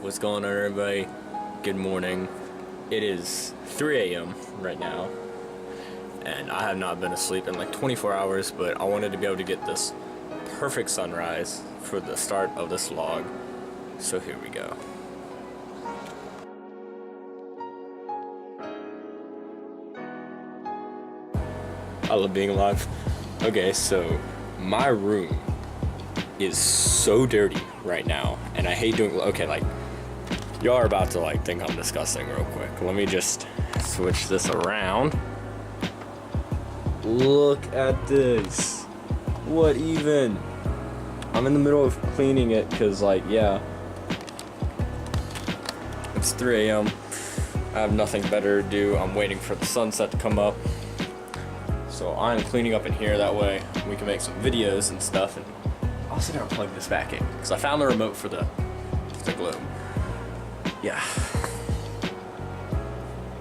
What's going on, everybody? Good morning. It is 3 a.m. right now, and I have not been asleep in like 24 hours, but I wanted to be able to get this perfect sunrise for the start of this vlog, so here we go. I love being alive. Okay, so my room is so dirty right now, and I hate doing. Okay, like, y'all are about to like think I'm disgusting real quick. Let me just switch this around. Look at this. What even? I'm in the middle of cleaning it because, like, yeah, it's 3 a.m. I have nothing better to do. I'm waiting for the sunset to come up. So I'm cleaning up in here, that way we can make some videos and stuff. And I'll sit down and plug this back in because I found the remote for the globe. Yeah.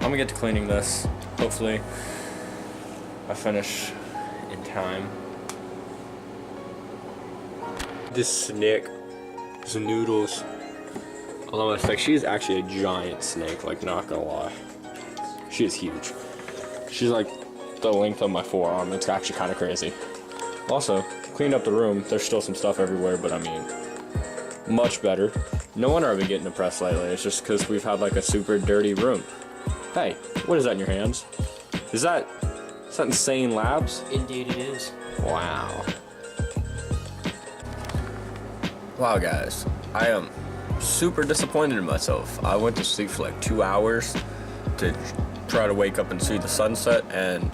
I'm gonna get to cleaning this. Hopefully I finish in time. This snake is noodles. Although she's actually a giant snake, like, not gonna lie. She is huge. She's like the length of my forearm. It's actually kind of crazy. Also, cleaned up the room. There's still some stuff everywhere, but I mean, much better. No wonder I've been getting depressed lately. It's just because we've had like a super dirty room. Hey, what is that in your hands? Is that Insane Labs? Indeed it is. Wow. Wow, guys. I am super disappointed in myself. I went to sleep for like 2 hours to try to wake up and see the sunset, and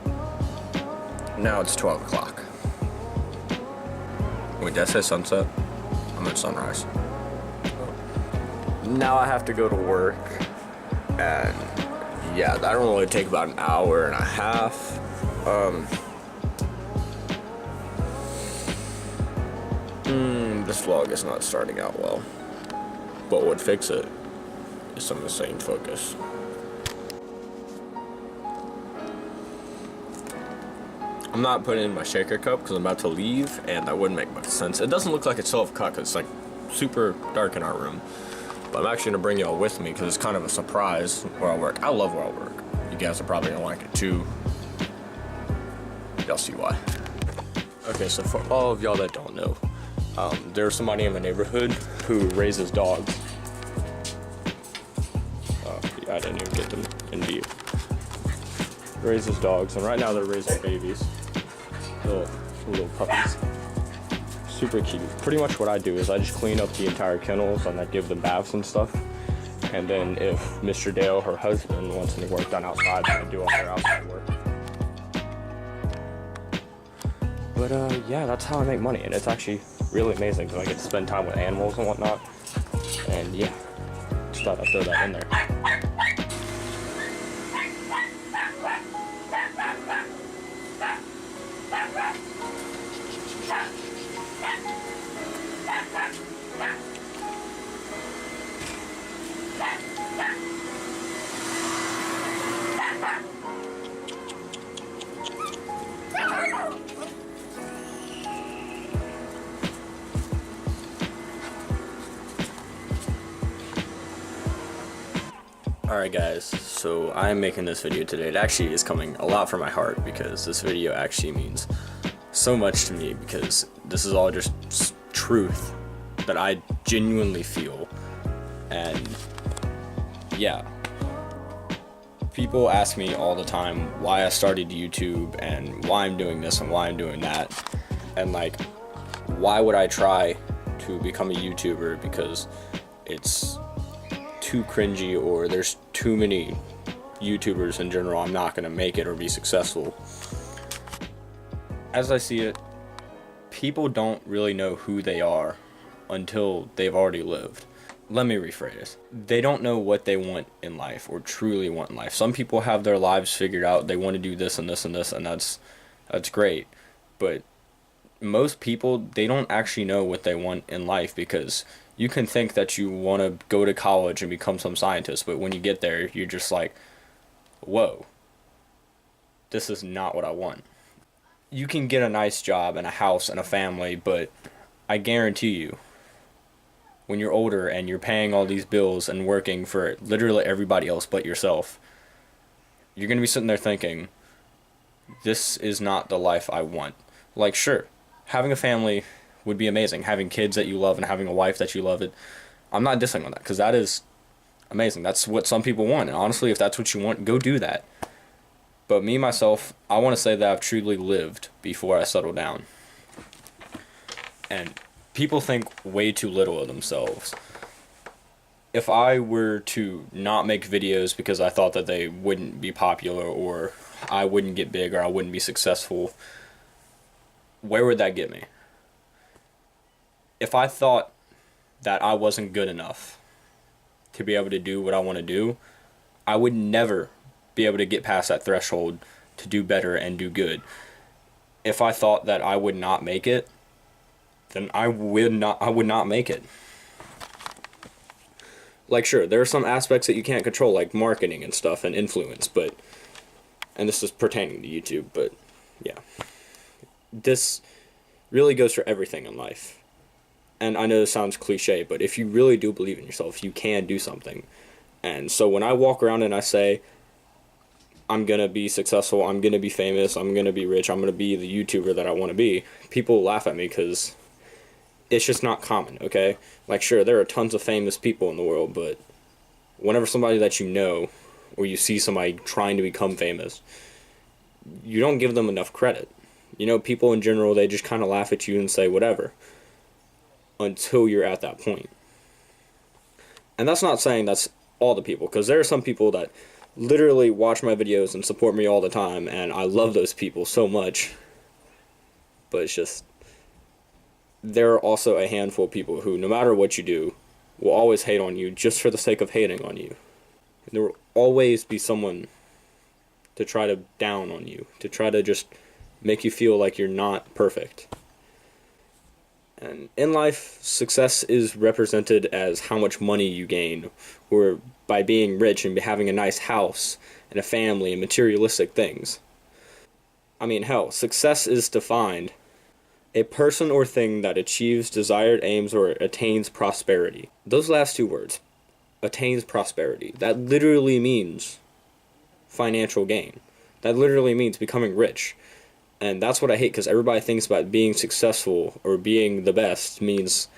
now it's 12 o'clock. Wait, did I say sunset? I'm at sunrise. Now I have to go to work, and yeah, that'll only take about an hour and a half. This vlog is not starting out well, but what would fix it is some insane focus. I'm not putting in my shaker cup because I'm about to leave, and that wouldn't make much sense. It doesn't look like it's still cut because it's like super dark in our room. But I'm actually gonna bring y'all with me because it's kind of a surprise where I work. I love where I work. You guys are probably gonna like it too. Y'all see why. Okay, so for all of y'all that don't know, there's somebody in the neighborhood who raises dogs. Yeah, I didn't even get them in view. Raises dogs, and right now they're raising babies. Little puppies. Super cute. Pretty much what I do is I just clean up the entire kennels and I give them baths and stuff. And then if Mr. Dale, her husband, wants any work done outside, I do all their outside work. But yeah, that's how I make money, and it's actually really amazing because I get to spend time with animals and whatnot. And yeah, just thought I'd throw that in there. Alright guys, so I'm making this video today. It actually is coming a lot from my heart because this video actually means so much to me because this is all just truth that I genuinely feel. And yeah, people ask me all the time why I started YouTube and why I'm doing this and why I'm doing that, and like, why would I try to become a YouTuber because it's too cringy or there's too many YouTubers in general. I'm not gonna make it or be successful. As I see it, people don't really know who they are until they've already lived. Let me rephrase. They don't know what they want in life or truly want in life. Some people have their lives figured out. They want to do this and this and this, and that's great. But most people, they don't actually know what they want in life because you can think that you want to go to college and become some scientist, but when you get there, you're just like, whoa, this is not what I want. You can get a nice job and a house and a family, but I guarantee you, when you're older and you're paying all these bills and working for literally everybody else but yourself, you're going to be sitting there thinking, this is not the life I want. Like, sure, having a family would be amazing. Having kids that you love and having a wife that you love, I'm not dissing on that, because that is amazing. That's what some people want. And honestly, if that's what you want, go do that. But me, myself, I want to say that I've truly lived before I settle down. And people think way too little of themselves. If I were to not make videos because I thought that they wouldn't be popular, or I wouldn't get big, or I wouldn't be successful, where would that get me? If I thought that I wasn't good enough to be able to do what I want to do, I would never be able to get past that threshold to do better and do good. If I thought that I would not make it, then I would not make it. Like, sure, there are some aspects that you can't control, like marketing and stuff and influence, and this is pertaining to YouTube, but yeah. This really goes for everything in life. And I know this sounds cliche, but if you really do believe in yourself, you can do something. And so when I walk around and I say, I'm going to be successful, I'm going to be famous, I'm going to be rich, I'm going to be the YouTuber that I want to be, people laugh at me because it's just not common, okay? Like, sure, there are tons of famous people in the world, but whenever somebody that you know, or you see somebody trying to become famous, you don't give them enough credit. You know, people in general, they just kind of laugh at you and say whatever, until you're at that point. And that's not saying that's all the people, because there are some people that literally watch my videos and support me all the time, and I love those people so much. But it's just, there are also a handful of people who, no matter what you do, will always hate on you just for the sake of hating on you. And there will always be someone to try to down on you, to try to just make you feel like you're not perfect. And in life, success is represented as how much money you gain, or by being rich and having a nice house and a family and materialistic things. I mean, hell, success is defined a person or thing that achieves desired aims or attains prosperity. Those last two words, attains prosperity, that literally means financial gain. That literally means becoming rich. And that's what I hate, because everybody thinks about being successful or being the best means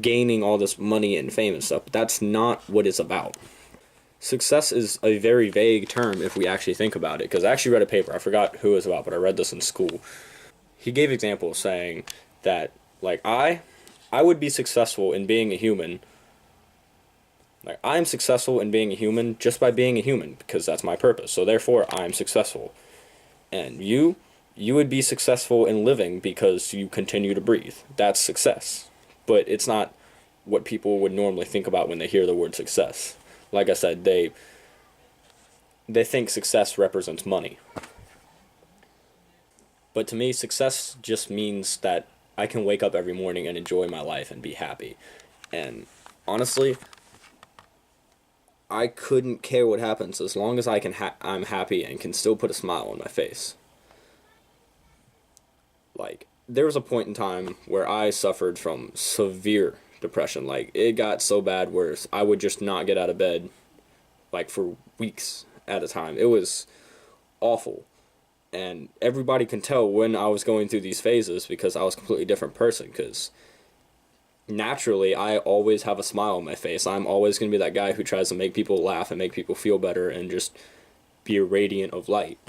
gaining all this money and fame and stuff. But that's not what it's about. Success is a very vague term if we actually think about it, because I actually read a paper, I forgot who it was about, but I read this in school. He gave examples saying that, like, I would be successful in being a human. Like, I'm successful in being a human just by being a human, because that's my purpose. So therefore, I'm successful. And you would be successful in living because you continue to breathe. That's success. But it's not what people would normally think about when they hear the word success. Like I said, they think success represents money. But to me, success just means that I can wake up every morning and enjoy my life and be happy. And honestly, I couldn't care what happens as long as I'm happy and can still put a smile on my face. Like, there was a point in time where I suffered from severe depression. Like, it got so bad where I would just not get out of bed, like, for weeks at a time. It was awful. And everybody can tell when I was going through these phases, because I was a completely different person, because naturally, I always have a smile on my face. I'm always going to be that guy who tries to make people laugh and make people feel better and just be a radiant of light,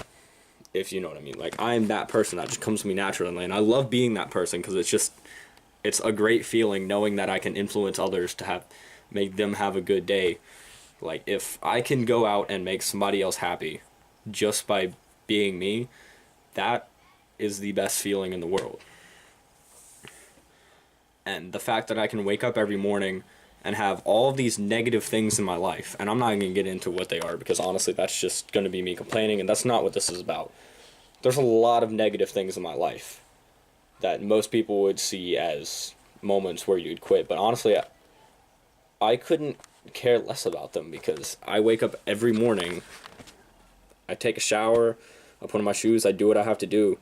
if you know what I mean. Like, I'm that person that just comes to me naturally, and I love being that person, because it's a great feeling knowing that I can influence others to make them have a good day. Like, if I can go out and make somebody else happy just by being me, that is the best feeling in the world. And the fact that I can wake up every morning and have all of these negative things in my life, and I'm not going to get into what they are, because honestly, that's just going to be me complaining, and that's not what this is about. There's a lot of negative things in my life that most people would see as moments where you'd quit, but honestly, I couldn't care less about them, because I wake up every morning, I take a shower, I put on my shoes, I do what I have to do,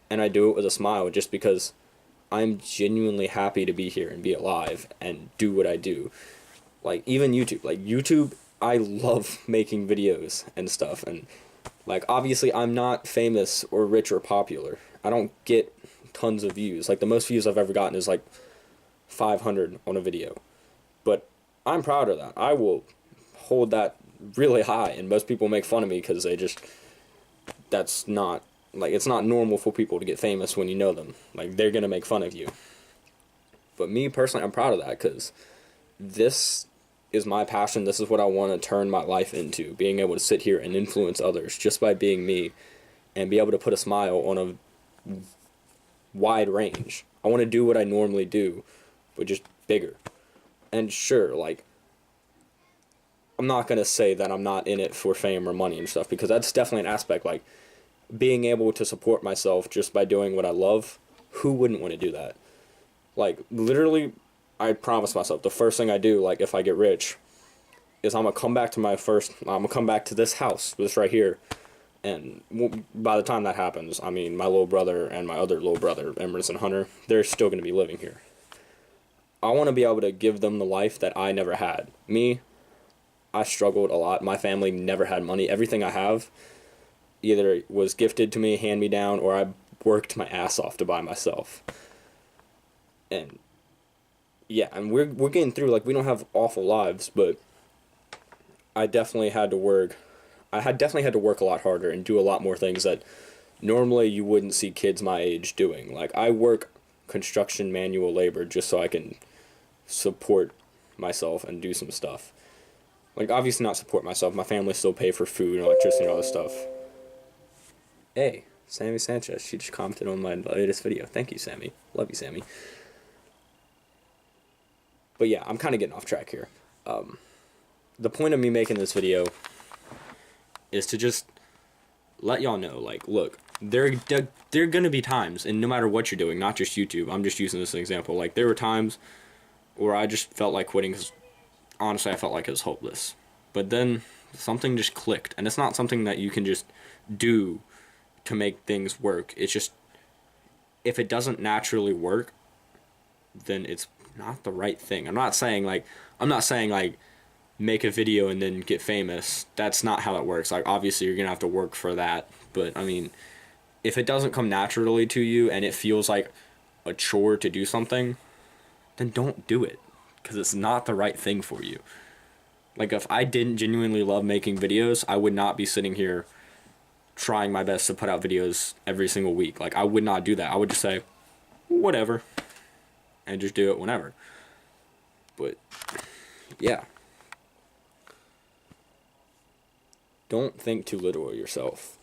and I do it with a smile, just because I'm genuinely happy to be here and be alive and do what I do. Like, even YouTube. Like, YouTube, I love making videos and stuff. And, like, obviously, I'm not famous or rich or popular. I don't get tons of views. Like, the most views I've ever gotten is, like, 500 on a video. But I'm proud of that. I will hold that really high. And most people make fun of me because they just... That's not... Like, it's not normal for people to get famous when you know them. Like, they're going to make fun of you. But me, personally, I'm proud of that, because this is my passion. This is what I want to turn my life into. Being able to sit here and influence others just by being me. And be able to put a smile on a wide range. I want to do what I normally do, but just bigger. And sure, like, I'm not going to say that I'm not in it for fame or money and stuff, because that's definitely an aspect. Like, being able to support myself just by doing what I love, who wouldn't want to do that? Like, literally, I promise myself, the first thing I do, like, if I get rich, is I'm going to come back to this house, this right here, and by the time that happens, I mean, my little brother and my other little brother, Emerson Hunter, they're still going to be living here. I want to be able to give them the life that I never had. Me, I struggled a lot. My family never had money. Everything I have either was gifted to me, hand-me-down, or I worked my ass off to buy myself. And yeah, and we're getting through. Like, we don't have awful lives, but I definitely had to work. Definitely had to work a lot harder and do a lot more things that normally you wouldn't see kids my age doing. Like, I work construction manual labor just so I can support myself and do some stuff. Like, obviously not support myself. My family still pay for food and electricity and all this stuff. Hey, Sammy Sanchez. She just commented on my latest video. Thank you, Sammy. Love you, Sammy. But yeah, I'm kind of getting off track here. The point of me making this video is to just let y'all know, like, look, there are going to be times, and no matter what you're doing, not just YouTube, I'm just using this as an example, like, there were times where I just felt like quitting, because honestly, I felt like it was hopeless. But then something just clicked, and it's not something that you can just do to make things work. It's just, if it doesn't naturally work, then it's not the right thing. I'm not saying like make a video and then get famous. That's not how it works. Like, obviously you're gonna have to work for that, but I mean, if it doesn't come naturally to you and it feels like a chore to do something, then don't do it, because it's not the right thing for you. Like, if I didn't genuinely love making videos, I would not be sitting here trying my best to put out videos every single week. Like, I would not do that. I would just say, whatever, and just do it whenever. But, yeah. Don't think too little of yourself.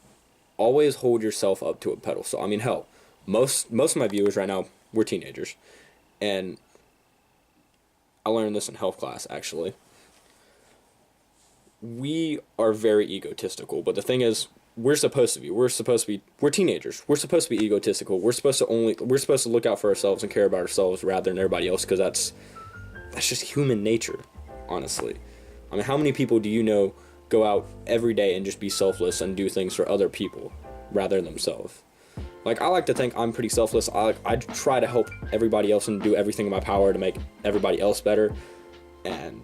Always hold yourself up to a pedestal. I mean, hell, most of my viewers right now, we're teenagers. And I learned this in health class, actually. We are very egotistical, but the thing is, we're teenagers. We're supposed to be egotistical. We're supposed to look out for ourselves and care about ourselves rather than everybody else, because that's just human nature, honestly. I mean, how many people do you know go out every day and just be selfless and do things for other people rather than themselves? Like, I like to think I'm pretty selfless. I try to help everybody else and do everything in my power to make everybody else better. And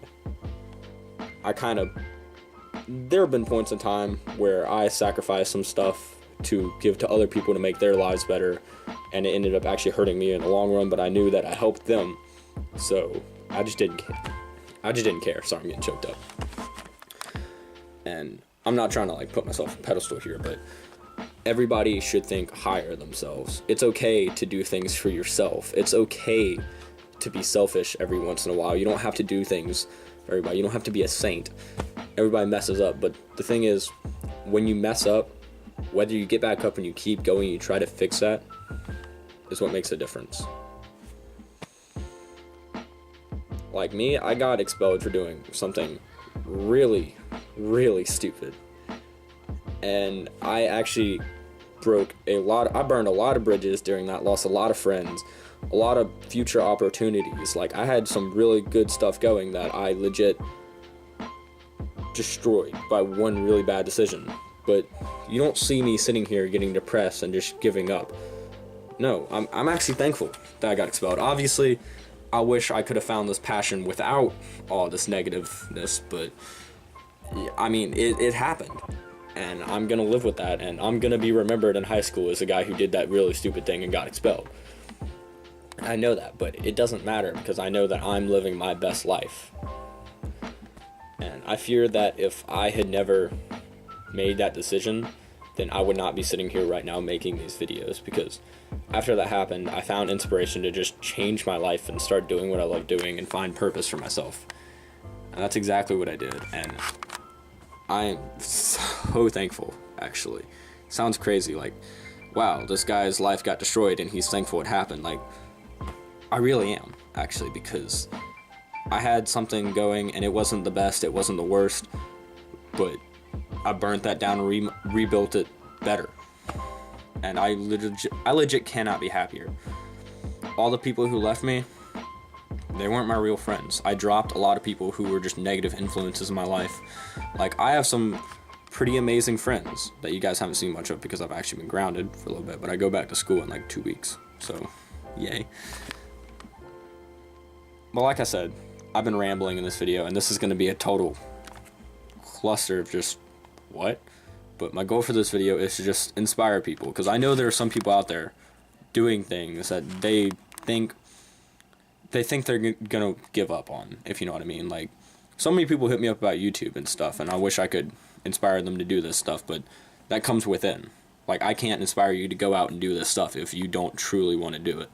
there have been points in time where I sacrificed some stuff to give to other people to make their lives better, and it ended up actually hurting me in the long run, but I knew that I helped them, so I just didn't care. Sorry, I'm getting choked up. And I'm not trying to, like, put myself on a pedestal here, but everybody should think higher themselves. It's okay to do things for yourself. It's okay to be selfish every once in a while. You don't have to do things for everybody. You don't have to be a saint. Everybody messes up, but the thing is, when you mess up, whether you get back up and you keep going, you try to fix that, is what makes a difference. Like me, I got expelled for doing something really, really stupid. And I actually I burned a lot of bridges during that, lost a lot of friends, a lot of future opportunities. Like, I had some really good stuff going that I legit destroyed by one really bad decision. But you don't see me sitting here getting depressed and just giving up. No, I'm actually thankful that I got expelled. Obviously, I wish I could have found this passion without all this negativeness, but I mean, it happened. And I'm gonna live with that, and I'm gonna be remembered in high school as a guy who did that really stupid thing and got expelled. I know that, but it doesn't matter because I know that I'm living my best life. And I fear that if I had never made that decision, then I would not be sitting here right now making these videos, because after that happened, I found inspiration to just change my life and start doing what I love doing and find purpose for myself. And that's exactly what I did, and I am so thankful, actually. Sounds crazy, like, wow, this guy's life got destroyed and he's thankful it happened. Like, I really am, actually, because I had something going and it wasn't the best, it wasn't the worst, but I burnt that down and rebuilt it better. And I legit cannot be happier. All the people who left me, they weren't my real friends. I dropped a lot of people who were just negative influences in my life. Like, I have some pretty amazing friends that you guys haven't seen much of because I've actually been grounded for a little bit, but I go back to school in like 2 weeks, so yay. But like I said, I've been rambling in this video, and this is going to be a total cluster of just what? But my goal for this video is to just inspire people, because I know there are some people out there doing things that they think they're gonna give up on, if you know what I mean. Like, so many people hit me up about YouTube and stuff, and I wish I could inspire them to do this stuff, but that comes within. Like, I can't inspire you to go out and do this stuff if you don't truly want to do it.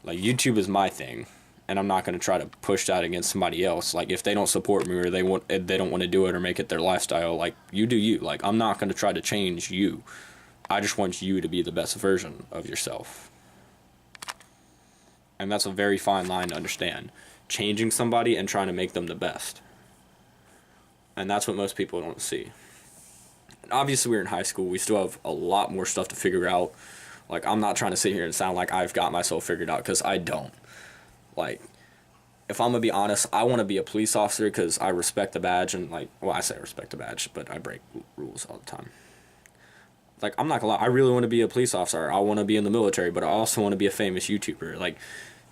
Like, YouTube is my thing, and I'm not going to try to push that against somebody else. Like, if they don't support me, or they don't want to do it or make it their lifestyle, like, you do you. Like, I'm not going to try to change you. I just want you to be the best version of yourself. And that's a very fine line to understand. Changing somebody and trying to make them the best. And that's what most people don't see. And obviously, we're in high school. We still have a lot more stuff to figure out. Like, I'm not trying to sit here and sound like I've got myself figured out, because I don't. Like, if I'm going to be honest, I want to be a police officer because I respect the badge, and, like, well, I say I respect the badge, but I break rules all the time. Like, I'm not gonna lie, I really want to be a police officer. I want to be in the military, but I also want to be a famous YouTuber. Like,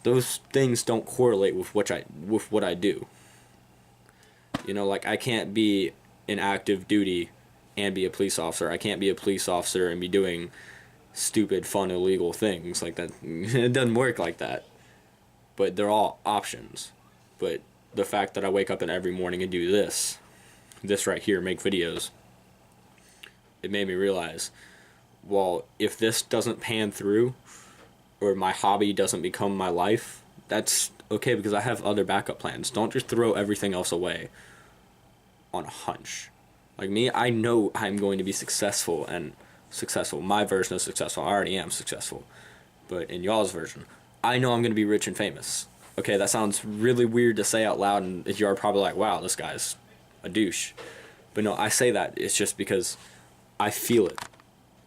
those things don't correlate with what I do. You know, like, I can't be in active duty and be a police officer. I can't be a police officer and be doing stupid, fun, illegal things like that. It doesn't work like that. But they're all options. But the fact that I wake up every morning and do this right here, make videos, it made me realize, well, if this doesn't pan through, or my hobby doesn't become my life, that's okay, because I have other backup plans. Don't just throw everything else away on a hunch. Like me, I know I'm going to be successful, my version of successful. I already am successful. But in y'all's version, I know I'm going to be rich and famous. Okay, that sounds really weird to say out loud, and you're probably like, wow, this guy's a douche. But no, I say that, it's just because I feel it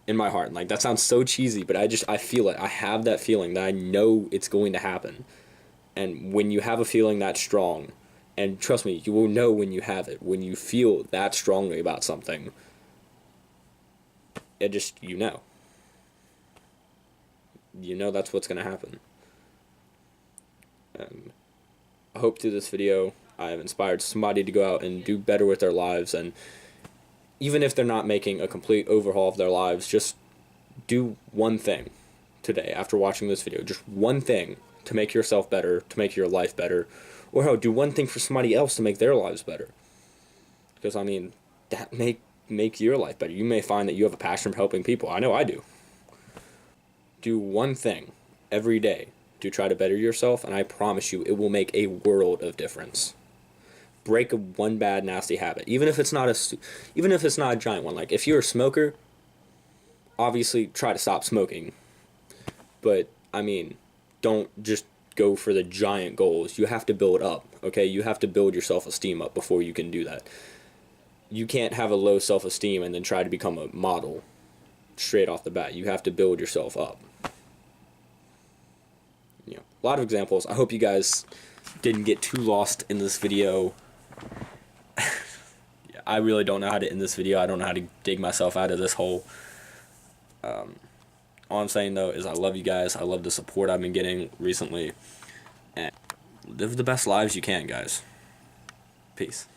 in my heart. Like, that sounds so cheesy, but I feel it. I have that feeling that I know it's going to happen. And when you have a feeling that strong, and trust me, you will know when you have it. When you feel that strongly about something, it just, you know. You know that's what's going to happen. And I hope through this video I have inspired somebody to go out and do better with their lives, and even if they're not making a complete overhaul of their lives, just do one thing today after watching this video. Just one thing to make yourself better, to make your life better. Or hell, do one thing for somebody else to make their lives better. Because, I mean, that make your life better. You may find that you have a passion for helping people. I know I do. Do one thing every day to try to better yourself, and I promise you it will make a world of difference. Break one bad, nasty habit, even if it's not a giant one. Like, if you're a smoker, obviously try to stop smoking. But I mean, don't just go for the giant goals. You have to build up. Okay, you have to build your self-esteem up before you can do that. You can't have a low self-esteem and then try to become a model straight off the bat. You have to build yourself up. You know, a lot of examples. I hope you guys didn't get too lost in this video. Yeah, I really don't know how to end this video. I don't know how to dig myself out of this hole. all I'm saying though is I love you guys. I love the support I've been getting recently. And live the best lives you can, guys. Peace.